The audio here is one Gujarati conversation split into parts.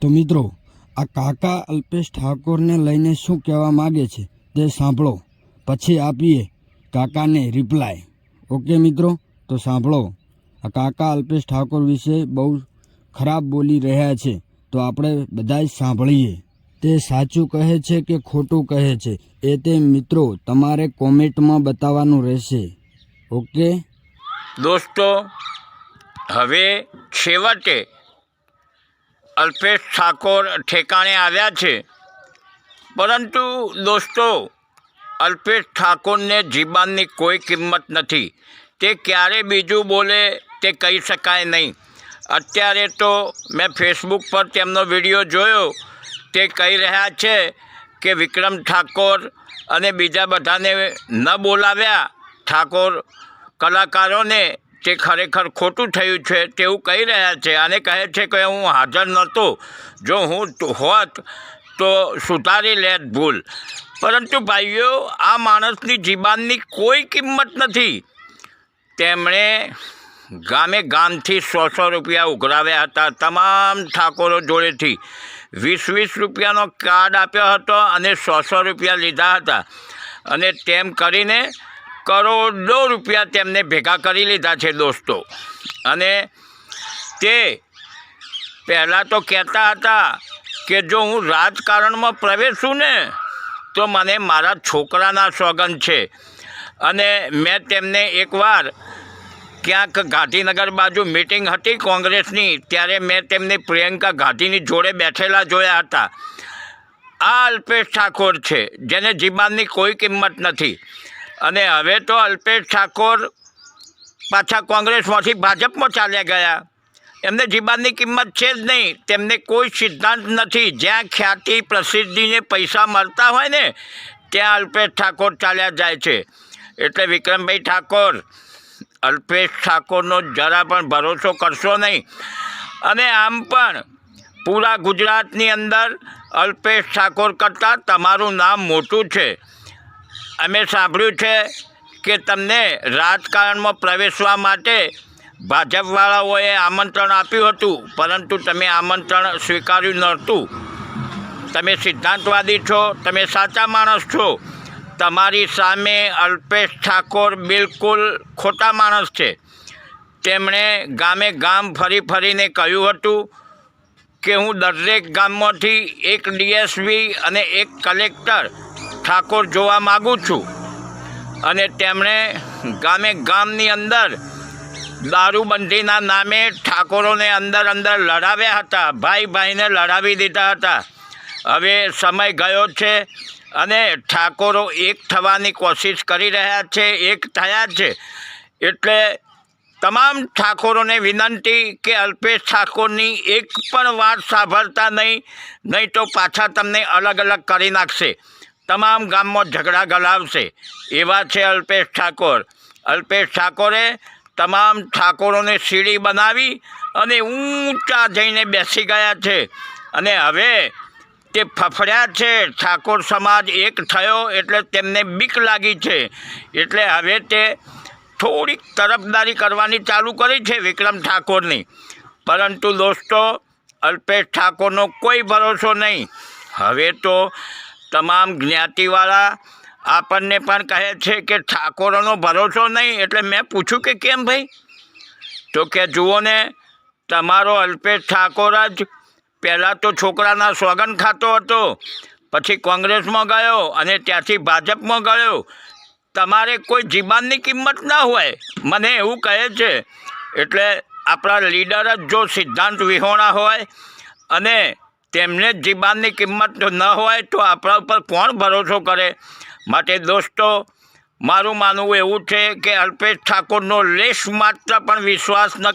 તો મિત્રો, આ કાકા અલ્પેશ ઠાકોરને લઈને શું કહેવા માગે છે તે સાંભળો, પછી આપીએ કાકાને રિપ્લાય. ઓકે મિત્રો, તો સાંભળો. આ કાકા અલ્પેશ ઠાકોર વિશે બહુ ખરાબ બોલી રહ્યા છે, તો આપણે બધા જ સાંભળીએ. તે સાચું કહે છે કે ખોટું કહે છે એ તે મિત્રો તમારે કોમેન્ટમાં બતાવવાનું રહેશે. ઓકે દોસ્તો, હવે છેવટે અલ્પેશ ઠાકોર ઠેકાણે આવ્યા છે. પરંતુ દોસ્તો, અલ્પેશ ઠાકોરને જીબાનની કોઈ કિંમત નથી. તે ક્યારે બીજું બોલે તે કહી શકાય નહીં. અત્યારે તો મેં ફેસબુક પર તેમનો વિડીયો જોયો. તે કહી રહ્યા છે કે વિક્રમ ઠાકોર અને બીજા બધાને ન બોલાવ્યા ઠાકોર કલાકારોને, તે ખરેખર ખોટું થયું છે તેવું કહી રહ્યા છે. અને કહે છે કે હું હાજર નહોતો, જો હું હોત તો સુધારી લેત ભૂલ. પરંતુ ભાઈઓ, આ માણસની જીબાનની કોઈ કિંમત નથી. તેમણે ગામથી 100 રૂપિયા ઉઘરાવ્યા હતા તમામ ઠાકોરો જોડેથી. 20 રૂપિયાનો કાર્ડ આપ્યો હતો અને 100 રૂપિયા લીધા હતા. અને તેમ કરીને કરોડો રૂપિયા તેમને ભેગા કરી લીધા છે દોસ્તો. અને તે પહેલાં તો કહેતા હતા કે જો હું રાજકારણમાં પ્રવેશું ને તો મને મારા છોકરાના સોગંદ છે. અને મેં તેમને એકવાર ક્યાંક ગાંધીનગર બાજુ મિટિંગ હતી કોંગ્રેસની, ત્યારે મેં તેમને પ્રિયંકા ગાંધીની જોડે બેઠેલા જોયા હતા. આ અલ્પેશ ઠાકોર છે જેને જીબાનની કોઈ કિંમત નથી. અને હવે તો અલ્પેશ ઠાકોર પાછા કોંગ્રેસમાંથી ભાજપમાં ચાલ્યા ગયા. એમને જીબાનની કિંમત છે જ નહીં. તેમને કોઈ સિદ્ધાંત નથી. જ્યાં ખ્યાતિ પ્રસિદ્ધિને પૈસા મળતા હોય ને ત્યાં અલ્પેશ ઠાકોર ચાલ્યા જાય છે. એટલે વિક્રમભાઈ ઠાકોર, અલ્પેશ ઠાકોરનો જરા પણ ભરોસો કરશો નહીં. અને આમ પણ પૂરા ગુજરાતની અંદર અલ્પેશ ઠાકોર કરતાં તમારું નામ મોટું છે. અમે સાંભળ્યું છે કે તમને રાજકારણમાં પ્રવેશવા માટે ભાજપવાળાઓએ આમંત્રણ આપ્યું હતું, પરંતુ તમે આમંત્રણ સ્વીકાર્યું નહોતું. તમે સિદ્ધાંતવાદી છો, તમે સાચા માણસ છો. તમારી સામે અલ્પેશ ઠાકોર બિલકુલ ખોટા માણસ છે. તેમણે ગામ ફરીને કહ્યું હતું કે હું દરેક ગામમાંથી એક ડીએસપી અને એક કલેક્ટર ઠાકોર જોવા માગું છું. અને તેમણે ગામની અંદર દારૂબંધીના નામે ઠાકોરોને અંદર લડાવ્યા હતા. ભાઈને લડાવી દીધા હતા. હવે સમય ગયો છે અને ઠાકોરો એક થવાની કોશિશ કરી રહ્યા છે, એક થયા છે. એટલે તમામ ઠાકોરોને વિનંતી કે અલ્પેશ ઠાકોરની એક પણ વાત સાંભળતા નહીં તો પાછા તમને અલગ કરી નાખશે. તમામ ગામમાં ઝઘડા ગલાવશે. એવા છે અલ્પેશ ઠાકોર. અલ્પેશ ઠાકોરે તમામ ઠાકોરોને સીડી બનાવી અને ઊંચા જઈને બેસી ગયા છે. અને હવે તે ફફડ્યા છે. ઠાકોર સમાજ એક થયો એટલે તેમને બીક લાગી છે. એટલે હવે તે થોડીક તરફદારી કરવાની ચાલુ કરી છે વિક્રમ ઠાકોરની. પરંતુ દોસ્તો, અલ્પેશ ઠાકોરનો કોઈ ભરોસો નહીં. હવે તો તમામ જ્ઞાતિવાળા આપણને પણ કહે છે કે ઠાકોરોનો ભરોસો નહીં. એટલે મેં પૂછ્યું કે કેમ ભાઈ? તો કે જુઓ ને, તમારો અલ્પેશ ઠાકોર જ પહેલાં તો છોકરાના સોગંદ ખાતો હતો, પછી કોંગ્રેસમાં ગયો અને ત્યાંથી ભાજપમાં ગયો. તમારે કોઈ જીબાનની કિંમત ના હોય, મને એવું કહે છે. એટલે આપણા લીડર જ જો સિદ્ધાંત વિહોણા હોય અને તેમને જ જીબાનની કિંમત ન હોય તો આપણા ઉપર કોણ ભરોસો કરે? માટે દોસ્તો, મારું માનવું એવું છે કે અલ્પેશ ઠાકોરનો લેશ માત્ર પણ વિશ્વાસ ન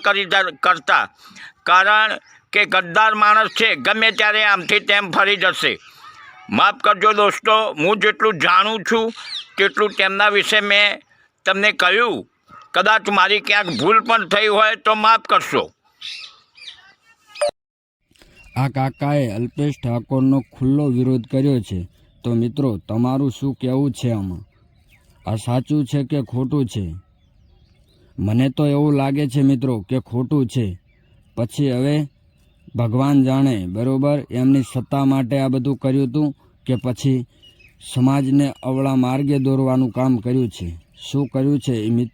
કરતા. કારણ કે ગદ્દાર માણસ છે, ગમે ત્યારે આમથી તેમ ફરી જશે. માફ કરજો દોસ્તો, હું જેટલું જાણું છું તેટલું તેમના વિશે મેં તમને કહ્યું. કદાચ મારી ક્યાંક ભૂલ પણ થઈ હોય તો માફ કરશો. આ કાકાએ અલ્પેશ ઠાકોરનો ખુલ્લો વિરોધ કર્યો છે. તો મિત્રો, તમારું શું કહેવું છે આમાં? આ સાચું છે કે ખોટું છે? મને તો એવું લાગે છે મિત્રો કે ખોટું છે. પછી હવે ભગવાન જાણે, બરાબર, એમની સત્તા માટે આ બધું કર્યું હતું કે પછી સમાજને અવળા માર્ગે દોરવાનું કામ કર્યું છે. શું કર્યું છે એ મિત્રો